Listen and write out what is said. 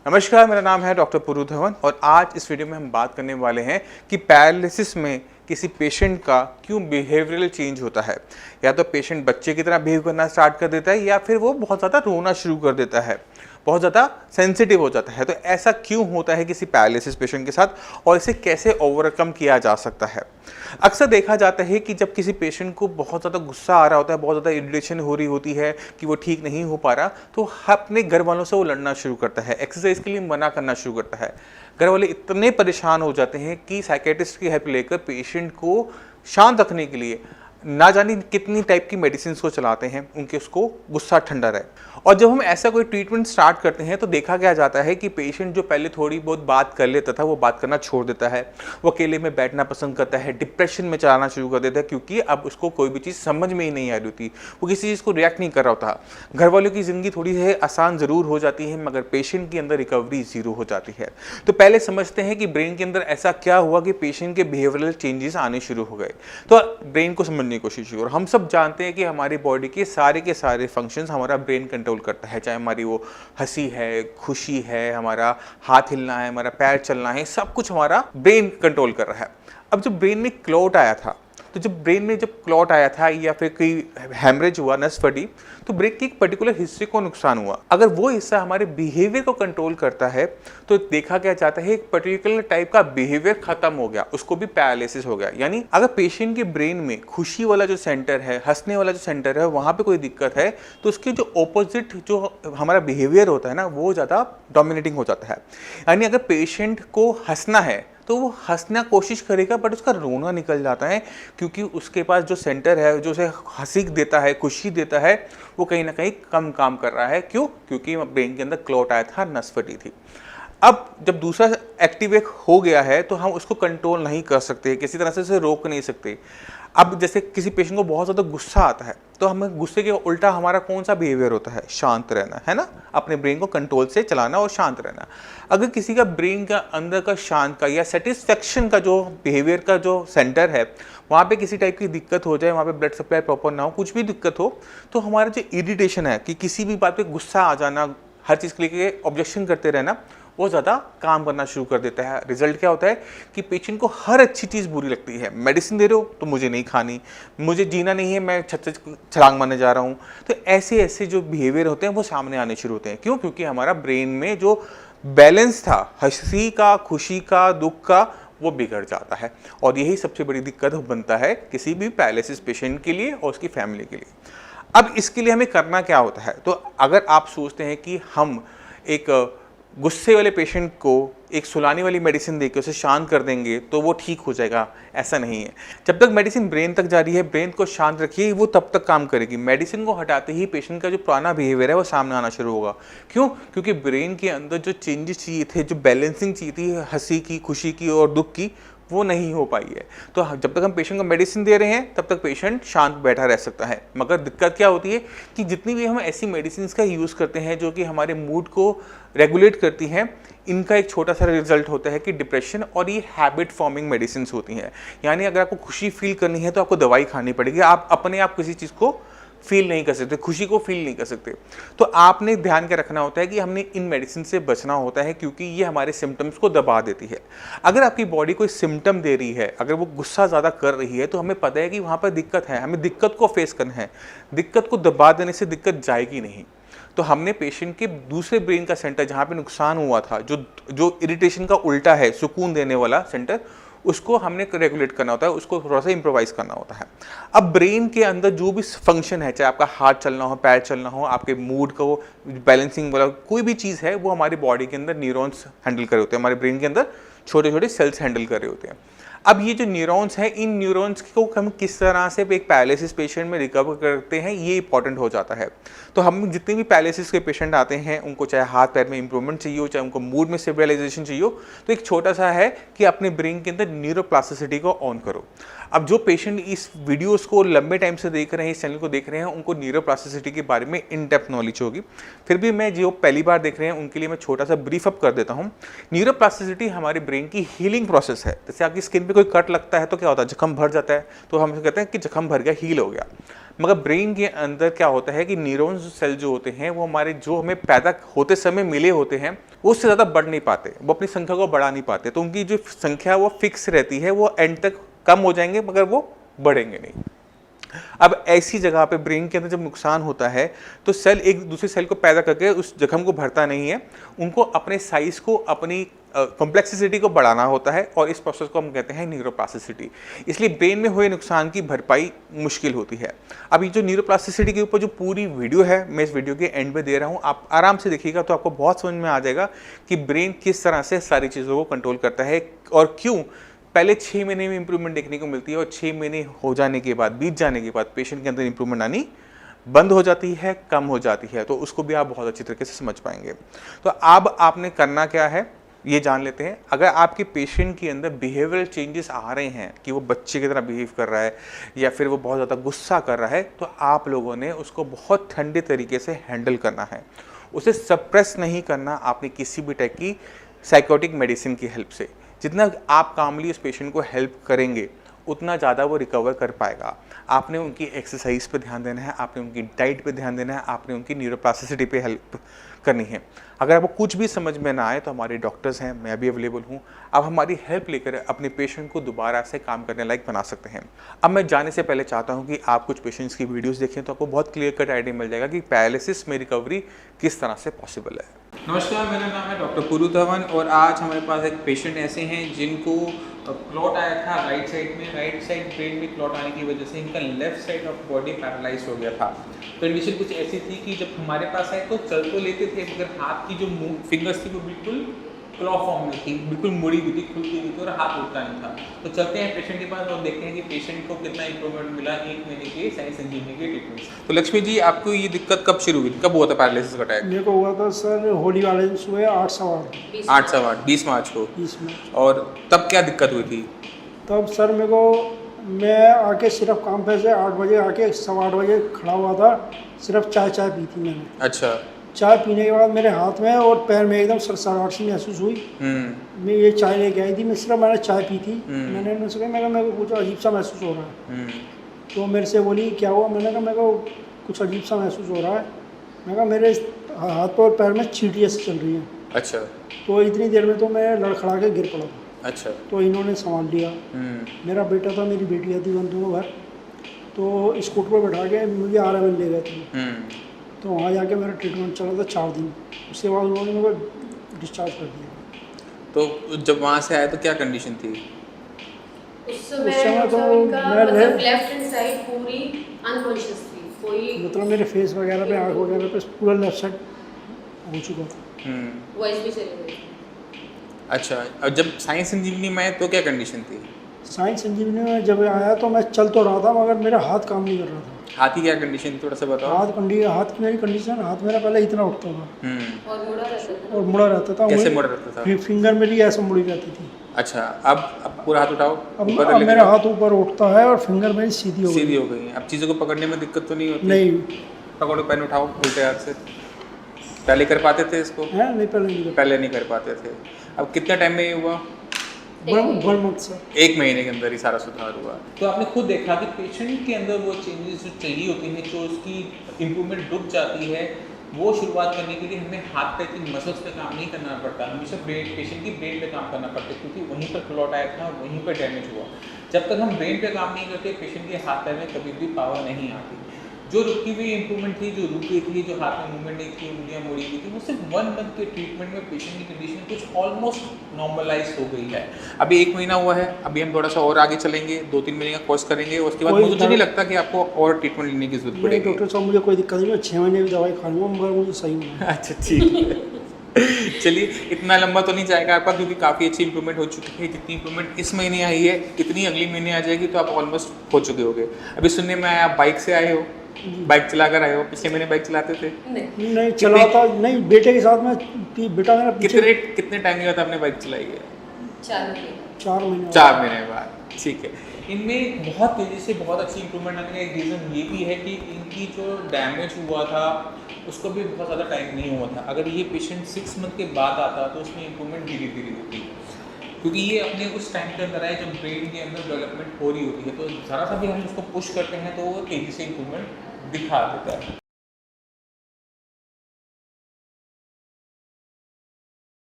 नमस्कार, मेरा नाम है डॉक्टर पुरु धवन और आज इस वीडियो में हम बात करने वाले हैं कि पैरालिसिस में किसी पेशेंट का क्यों बिहेवियरल चेंज होता है। या तो पेशेंट बच्चे की तरह बिहेव करना स्टार्ट कर देता है या फिर वो बहुत ज़्यादा रोना शुरू कर देता है, बहुत ज़्यादा सेंसिटिव हो जाता है। तो ऐसा क्यों होता है किसी पैरालिसिस पेशेंट के साथ और इसे कैसे ओवरकम किया जा सकता है। अक्सर देखा जाता है कि जब किसी पेशेंट को बहुत ज़्यादा गुस्सा आ रहा होता है, बहुत ज़्यादा इरिटेशन हो रही होती है कि वो ठीक नहीं हो पा रहा, तो अपने घर वालों से वो लड़ना शुरू करता है, एक्सरसाइज के लिए मना करना शुरू करता है। घर वाले इतने परेशान हो जाते हैं कि साइकेट्रिस्ट की हेल्प लेकर पेशेंट को शांत रखने के लिए ना जाने कितनी टाइप की मेडिसिन को चलाते हैं, उनके उसको गुस्सा ठंडा रहे। और जब हम ऐसा कोई ट्रीटमेंट स्टार्ट करते हैं तो देखा क्या जाता है कि पेशेंट जो पहले थोड़ी बहुत बात कर लेता था वो बात करना छोड़ देता है, वो अकेले में बैठना पसंद करता है, डिप्रेशन में चलाना शुरू कर देता है क्योंकि अब उसको कोई भी चीज़ समझ में ही नहीं आ रही होती, वो किसी चीज़ को रिएक्ट नहीं कर रहा होता। घर वालों की ज़िंदगी थोड़ी सी आसान ज़रूर हो जाती है मगर पेशेंट के अंदर रिकवरी ज़ीरो हो जाती है। तो पहले समझते हैं कि ब्रेन के अंदर ऐसा क्या हुआ कि पेशेंट के बिहेवियरल चेंजेस आने शुरू हो गए। तो ब्रेन को समझने की कोशिश की और हम सब जानते हैं कि हमारी बॉडी के सारे फंक्शंस हमारा ब्रेन कंट्रोल करता है, चाहे हमारी वो हंसी है, खुशी है, हमारा हाथ हिलना है, हमारा पैर चलना है, सब कुछ हमारा ब्रेन कंट्रोल कर रहा है। अब जब ब्रेन में क्लॉट आया था, तो जब ब्रेन में जब क्लॉट आया था या फिर कोई हैमरेज हुआ, नस फटी, तो ब्रेन की एक पर्टिकुलर हिस्से को नुकसान हुआ। अगर वो हिस्सा हमारे बिहेवियर को कंट्रोल करता है तो देखा क्या जाता है एक पर्टिकुलर टाइप का बिहेवियर खत्म हो गया, उसको भी पैरालिसिस हो गया। यानी अगर पेशेंट के ब्रेन में खुशी वाला जो सेंटर है, हंसने वाला जो सेंटर है, वहां पे कोई दिक्कत है तो उसके जो ऑपोजिट जो हमारा बिहेवियर होता है ना, वो ज़्यादा डोमिनेटिंग हो जाता है। यानी अगर पेशेंट को हंसना है तो वो हंसना कोशिश करेगा बट उसका रोना निकल जाता है क्योंकि उसके पास जो सेंटर है जो उसे हंसी देता है, खुशी देता है, वो कहीं ना कहीं कम काम कर रहा है। क्यों? क्योंकि ब्रेन के अंदर क्लॉट आया था, नस फटी थी। अब जब दूसरा एक्टिवेट हो गया है तो हम उसको कंट्रोल नहीं कर सकते, किसी तरह से उसे रोक नहीं सकते। अब जैसे किसी पेशेंट को बहुत ज़्यादा गुस्सा आता है तो हमें गुस्से के उल्टा हमारा कौन सा बिहेवियर होता है? शांत रहना, है ना, अपने ब्रेन को कंट्रोल से चलाना और शांत रहना। अगर किसी का ब्रेन का अंदर का शांत का या सेटिस्फेक्शन का जो बिहेवियर का जो सेंटर है, वहाँ पे किसी टाइप की दिक्कत हो जाए, वहाँ पे ब्लड सप्लाई प्रॉपर ना हो, कुछ भी दिक्कत हो, तो हमारा जो इरिटेशन है कि किसी भी बात पे गुस्सा आ जाना, हर चीज़ के लिए ऑब्जेक्शन करते रहना, वो ज़्यादा काम करना शुरू कर देता है। रिजल्ट क्या होता है कि पेशेंट को हर अच्छी चीज़ बुरी लगती है। मेडिसिन दे रहे हो तो मुझे नहीं खानी, मुझे जीना नहीं है, मैं छत से छलांग मारने जा रहा हूँ। तो ऐसे जो बिहेवियर होते हैं वो सामने आने शुरू होते हैं। क्यों? क्योंकि हमारा ब्रेन में जो बैलेंस था हंसी का, खुशी का, दुख का, वो बिगड़ जाता है। और यही सबसे बड़ी दिक्कत बनता है किसी भी पैरालिसिस पेशेंट के लिए और उसकी फैमिली के लिए। अब इसके लिए हमें करना क्या होता है? तो अगर आप सोचते हैं कि हम एक गुस्से वाले पेशेंट को एक सुलाने वाली मेडिसिन देकर उसे शांत कर देंगे तो वो ठीक हो जाएगा, ऐसा नहीं है। जब तक मेडिसिन ब्रेन तक जा रही है, ब्रेन को शांत रखिए, वो तब तक काम करेगी। मेडिसिन को हटाते ही पेशेंट का जो पुराना बिहेवियर है वो सामने आना शुरू होगा। क्यों? क्योंकि ब्रेन के अंदर जो चेंजेस चाहिए थे, जो बैलेंसिंग चाहिए थी हंसी की, खुशी की और दुख की, वो नहीं हो पाई है। तो जब तक हम पेशेंट को मेडिसिन दे रहे हैं तब तक पेशेंट शांत बैठा रह सकता है। मगर दिक्कत क्या होती है कि जितनी भी हम ऐसी मेडिसिन का यूज़ करते हैं जो कि हमारे मूड को रेगुलेट करती हैं, इनका एक छोटा सा रिजल्ट होता है कि डिप्रेशन, और ये हैबिट फॉर्मिंग मेडिसिन होती हैं। यानी अगर आपको खुशी फील करनी है तो आपको दवाई खानी पड़ेगी, आप अपने आप किसी चीज़ को फील नहीं कर सकते, खुशी को फील नहीं कर सकते। तो आपने ध्यान क्या रखना होता है कि हमने इन मेडिसिन से बचना होता है क्योंकि ये हमारे सिम्टम्स को दबा देती है। अगर आपकी बॉडी कोई सिम्टम दे रही है, अगर वो गुस्सा ज़्यादा कर रही है, तो हमें पता है कि वहाँ पर दिक्कत है, हमें दिक्कत को फेस करना है। दिक्कत को दबा देने से दिक्कत जाएगी नहीं। तो हमने पेशेंट के दूसरे ब्रेन का सेंटर जहाँ पे नुकसान हुआ था, जो इरिटेशन का उल्टा है, सुकून देने वाला सेंटर, उसको हमने रेगुलेट करना होता है, उसको थोड़ा सा इम्प्रोवाइज करना होता है। अब ब्रेन के अंदर जो भी फंक्शन है, चाहे आपका हाथ चलना हो, पैर चलना हो, आपके मूड को बैलेंसिंग वाला कोई भी चीज़ है, वो हमारी बॉडी के अंदर न्यूरॉन्स हैंडल कर रहे होते हैं, हमारे ब्रेन के अंदर छोटे छोटे सेल्स हैंडल कर रहे होते हैं। अब ये जो न्यूरॉन्स हैं, इन न्यूरॉन्स को हम किस तरह से एक पैरालिसिस पेशेंट में रिकवर करते हैं, ये इंपॉर्टेंट हो जाता है। तो हम जितने भी पैरालिसिस के पेशेंट आते हैं, उनको चाहे हाथ पैर में इंप्रूवमेंट चाहिए हो, चाहे उनको मूड में स्टेबलाइजेशन चाहिए हो, तो एक छोटा सा है कि अपने ब्रेन के अंदर न्यूरोप्लास्टिसिटी को ऑन करो। अब जो पेशेंट इस वीडियोस को लंबे टाइम से देख रहे हैं, इस चैनल को देख रहे हैं, उनको न्यूरोप्लास्टिसिटी के बारे में इन डेप्थ नॉलेज होगी। फिर भी मैं जो पहली बार देख रहे हैं उनके लिए मैं छोटा सा ब्रीफ अप कर देता हूँ। न्यूरोप्लास्टिसिटी हमारे ब्रेन ब्रेन की हीलिंग प्रोसेस है। जैसे आपकी स्किन पे कोई कट लगता है तो क्या होता है, जख्म भर जाता है, तो हम कहते हैं कि जख्म भर गया, हील हो गया। मगर ब्रेन के अंदर क्या होता है कि न्यूरॉन्स सेल जो होते हैं वो हमारे जो हमें पैदा होते समय मिले होते हैं वो उससे ज़्यादा बढ़ नहीं पाते, वो अपनी संख्या को बढ़ा नहीं पाते, तो उनकी जो संख्या वो फिक्स रहती है, वो एंड तक कम हो जाएंगे मगर वो बढ़ेंगे नहीं। अब ऐसी जगह पे ब्रेन के अंदर जब नुकसान होता है तो सेल एक दूसरे सेल को पैदा करके उस जख्म को भरता नहीं है, उनको अपने साइज को, अपनी कॉम्प्लेक्सिटी को बढ़ाना होता है, और इस प्रोसेस को हम कहते हैं न्यूरोप्लास्टिसिटी। इसलिए ब्रेन में हुए नुकसान की भरपाई मुश्किल होती है। अब ये जो न्यूरोप्लास्टिसिटी के ऊपर जो पूरी वीडियो है मैं इस वीडियो के एंड में दे रहा हूँ, आप आराम से देखिएगा तो आपको बहुत समझ में आ जाएगा कि ब्रेन किस तरह से सारी चीज़ों को कंट्रोल करता है और क्यों पहले 6 महीने में इंप्रूवमेंट देखने को मिलती है और 6 महीने हो जाने के बाद, बीत जाने के बाद पेशेंट के अंदर इंप्रूवमेंट आनी बंद हो जाती है, कम हो जाती है। तो उसको भी आप बहुत अच्छी तरीके से समझ पाएंगे। तो अब आपने करना क्या है ये जान लेते हैं। अगर आपके पेशेंट के अंदर बिहेवियरल चेंजेस आ रहे हैं कि वो बच्चे की तरह बिहेव कर रहा है या फिर वो बहुत ज़्यादा गुस्सा कर रहा है, तो आप लोगों ने उसको बहुत ठंडे तरीके से हैंडल करना है, उसे सप्रेस नहीं करना आपने किसी भी टाइप की साइकोटिक मेडिसिन की हेल्प से। जितना आप कामली उस पेशेंट को हेल्प करेंगे उतना ज़्यादा वो रिकवर कर पाएगा। आपने उनकी एक्सरसाइज पे ध्यान देना है, आपने उनकी डाइट पे ध्यान देना है, आपने उनकी न्यूरोप्लास्टिसिटी पे हेल्प करनी है। अगर आपको कुछ भी समझ में ना आए तो हमारे डॉक्टर्स हैं, मैं भी अवेलेबल हूँ, आप हमारी हेल्प लेकर अपने पेशेंट को दोबारा से काम करने लायक बना सकते हैं। अब मैं जाने से पहले चाहता हूँ कि आप कुछ पेशेंट्स की वीडियोज़ देखें तो आपको बहुत क्लियर कट आइडिया मिल जाएगा कि पैरालिसिस में रिकवरी किस तरह से पॉसिबल है। नमस्कार, मेरा नाम है डॉक्टर पुरु धवन और आज हमारे पास एक पेशेंट ऐसे हैं जिनको क्लॉट आया था राइट साइड में, राइट साइड ब्रेन में क्लॉट आने की वजह से इनका left side of body paralyse हो गया था। कंडीशन कुछ ऐसी थी कि जब हमारे पास आए तो चल तो लेते थे मगर हाथ की जो फिंगर्स थी वो बिल्कुल क्लॉ फॉर्म में थी, बिल्कुल मुड़ी हुई थी, खुलती हुई थी और हाथ उठता नहीं था। तो चलते हैं पेशेंट के पास और देखते हैं कि पेशेंट को कितना इंप्रूवमेंट मिला 1 महीने के साइंस संजीवनी के ट्रीटमेंट से। तो लक्ष्मी जी, आपको ये दिक्कत कब शुरू हुई, कब हुआ था पैरालिसिस का अटैक? मेरे को हुआ था सर होली वाले दिन सुबह 8:15 20 मार्च को। 20 मिनट। और तब क्या दिक्कत हुई थी? तब सर मैं आके सिर्फ काम पे से 8 बजे आके 8:15 बजे खड़ा हुआ था, सिर्फ चाय पी थी मैंने। अच्छा। चाय पीने के बाद मेरे हाथ में और पैर में एकदम सरसराहट सी महसूस हुई। मैं ये चाय लेके आई थी, मैंने चाय पी थी। मैंने उनसे कहा, मेरे को कुछ अजीब सा महसूस हो रहा है। तो मेरे से बोली क्या हुआ? मैंने कहा मेरे को कुछ अजीब सा महसूस हो रहा है। मैंने कहा मेरे हाथ और पैर में चींटियाँ चल रही हैं। अच्छा। तो इतनी देर में तो मैं लड़खड़ा के गिर पड़ा था। अच्छा। तो इन्होंने संभाल लिया। मेरा बेटा था, मेरी बेटी थी, उन दोनों घर। तो स्कूटर पर बैठा के मुझे RML ले गए थे। तो वहाँ जाके मेरा ट्रीटमेंट चला था 4 दिन। उसके बाद उन्होंने मेरे को डिस्चार्ज कर दिया। तो जब वहाँ से आए तो क्या कंडीशन थी? उस समय तो मैं लेफ्ट हैंड साइड पूरी अनकॉन्शियस थी, कोई मतलब मेरे फेस वगैरह पे, आँख वगैरह पे पूरा लेफ्ट साइड हो चुका था। वॉइस भी चली गई। अच्छा, और जब साइंस संजीवनी में आए तो क्या कंडीशन थी? साइंस संजीवनी में जब आया तो मैं चल तो रहा था मगर मेरा हाथ काम नहीं कर रहा था। हाथ की क्या कंडीशन थी, थोड़ा सा बताओ। हाथ की मेरी कंडीशन, हाथ मेरा पहले इतना उठता था और मुड़ा रहता था। कैसे मुड़ा रहता था? फिंगर मेरी ऐसे मुड़ी रहती थी। अच्छा, अब पूरा हाथ उठाओ। अब मेरा हाथ ऊपर उठता है और फिंगर मेरी सीधी हो गई। अब चीज़ों को पकड़ने में दिक्कत तो नहीं होती? नहीं। पकड़ो, पेन उठाओ उल्टे हाथ से। पहले कर पाते थे इसको? नहीं, पहले नहीं कर पाते थे। अब कितने टाइम में ये हुआ? 1 मंथ से 1 महीने के अंदर ही सारा सुधार हुआ। तो आपने खुद देखा कि पेशेंट के अंदर वो चेंजेस जो चाहिए होती हैं, जो उसकी इम्प्रूवमेंट रुक जाती है, वो शुरुआत करने के लिए हमें हाथ पैर की मसल्स पे काम नहीं करना पड़ता, हमेशा पेशेंट की ब्रेन पे काम करना पड़ता है, क्योंकि वहीं पर क्लॉट आया था, वहीं पर डैमेज हुआ। जब तक हम ब्रेन पे काम नहीं करते पेशेंट के हाथ पैर में कभी भी पावर नहीं आती। जो रुकी हुई इंप्रूवमेंट थी, जो रुकी थी, जो हाथ में मूवमेंट नहीं थी, उंगलियां मुड़ी हुई थी, वो सिर्फ 1 मंथ के ट्रीटमेंट में पेशेंट की कंडीशन कुछ ऑलमोस्ट नॉर्मलाइज हो गई है। अभी 1 महीना हुआ है, अभी हम थोड़ा सा और आगे चलेंगे, 2-3 महीने का कोर्स करेंगे, उसके बाद मुझे नहीं लगता कि आपको और ट्रीटमेंट लेने की जरूरत पड़ेगी। डॉक्टर साहब मुझे कोई दिक्कत नहीं है, 6 महीने की दवाई खा लूँगा मगर मुझे सही होना है। अच्छा, ठीक है। चलिए, इतना लंबा तो नहीं जाएगा आपका, क्योंकि काफ़ी अच्छी इंप्रूवमेंट हो चुकी है। जितनी इंप्रूवमेंट इस महीने आई है इतनी अगले महीने आ जाएगी, तो आप ऑलमोस्ट हो चुके होगे। अभी सुनने में आया आप बाइक से आए हो, बाइक चलाकर आए हो। पिछले महीने बाइक चलाते थे? नहीं चलाता नहीं, बेटे के साथ में। बेटा मेरा कितने टाइम के बाद आपने बाइक चलाई है? 4 महीने। 4 महीने बाद, ठीक है। इनमें बहुत तेज़ी से बहुत अच्छी इंप्रूवमेंट आने का एक रीज़न ये भी है कि इनकी जो डैमेज हुआ था उसको भी बहुत ज़्यादा टाइम नहीं हुआ था। अगर ये पेशेंट 6 मंथ के बाद आता तो उसमें इंप्रूवमेंट धीरे धीरे होती। क्योंकि ये अपने उस टाइम के अंदर है जब ब्रेन के अंदर डेवलपमेंट हो रही होती है, तो ज़रा सा भी हम उसको पुश करते हैं तो वो तेज़ी से इम्प्रूवमेंट दिखा देता है।